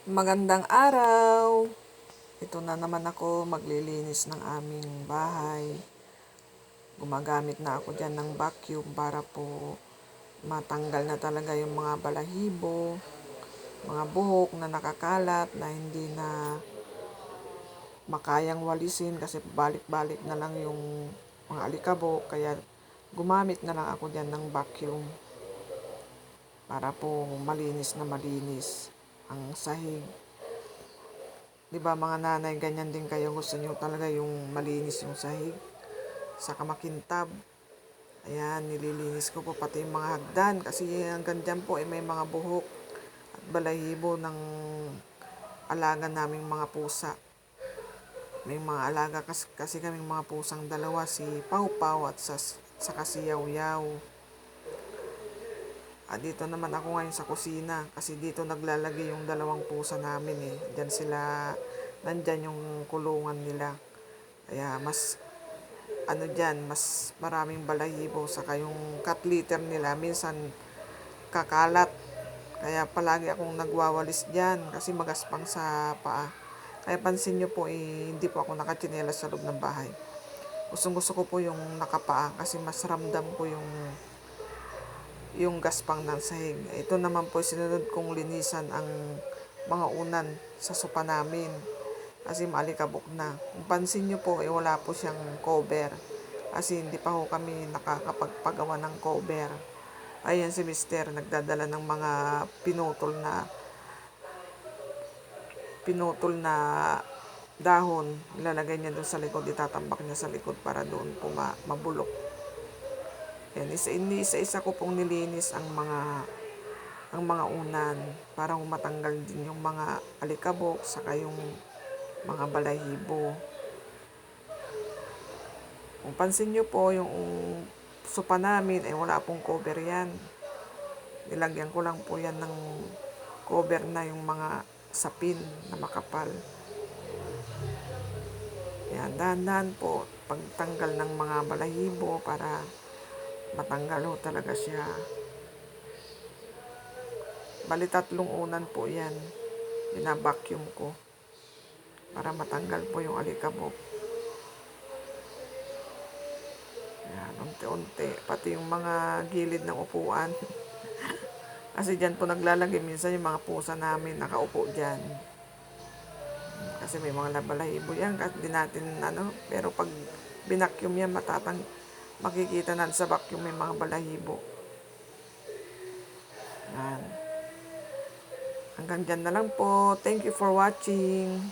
Magandang araw! Ito na naman ako maglilinis ng aming bahay. Gumagamit na ako dyan ng vacuum para po matanggal na talaga yung mga balahibo, mga buhok na nakakalat na hindi na makayang walisin kasi balik-balik na lang yung mga alikabok. Kaya gumamit na lang ako dyan ng vacuum para po malinis na malinis ang sahig. 'Di ba mga nanay, ganyan din kayo, gusto niyo talaga yung malinis yung sahig, saka makintab. Ayan, nililinis ko po pati yung mga hagdan kasi hanggang dyan po ay may mga buhok at balahibo ng alaga naming mga pusa. May mga alaga kasi kaming mga pusang dalawa, si Pau Pau at saka si Yaw Yaw. Dito naman ako ngayon sa kusina kasi dito naglalagay yung dalawang pusa namin eh. Diyan sila, nandyan yung kulungan nila. Kaya mas mas maraming balahibo saka yung cat litter nila minsan kakalat. Kaya palagi akong nagwawalis diyan kasi magaspang sa paa. Kaya pansin nyo po hindi po ako nakatsinelas sa loob ng bahay. Gustong gusto ko po yung nakapaa kasi mas ramdam ko yung gaspang ng sahig. Ito naman po sinunod kong linisan ang mga unan sa sopa namin kasi maalikabok na. Kung pansin nyo po, wala po siyang cover kasi hindi pa ho kami nakakapagpagawa ng cover. Ayan si Mister, nagdadala ng mga pinutol na dahon. Ilalagay niya doon sa likod, itatambak niya sa likod para doon po mabulok. Yan, isa-isa ko pong nilinis ang mga unan para matanggal din yung mga alikabok saka yung mga balahibo. Kung pansin nyo po, yung sopa namin ay wala pong cover yan. Nilagyan ko lang po yan ng cover na yung mga sapin na makapal. Yan, dahan-dahan po pagtanggal ng mga balahibo para matanggal ho talaga siya. Bali 3 unan po yan. Binabacuum ko para matanggal po yung alikabok. Yan, unti-unti. Pati yung mga gilid ng upuan. Kasi dyan po naglalagay minsan yung mga pusa namin nakaupo dyan. Kasi may mga balahibo yan kahit di natin pero pag binacuum yan makikita natin sa vacuum may mga balahibo. Yan. Hanggang dyan na lang po. Thank you for watching.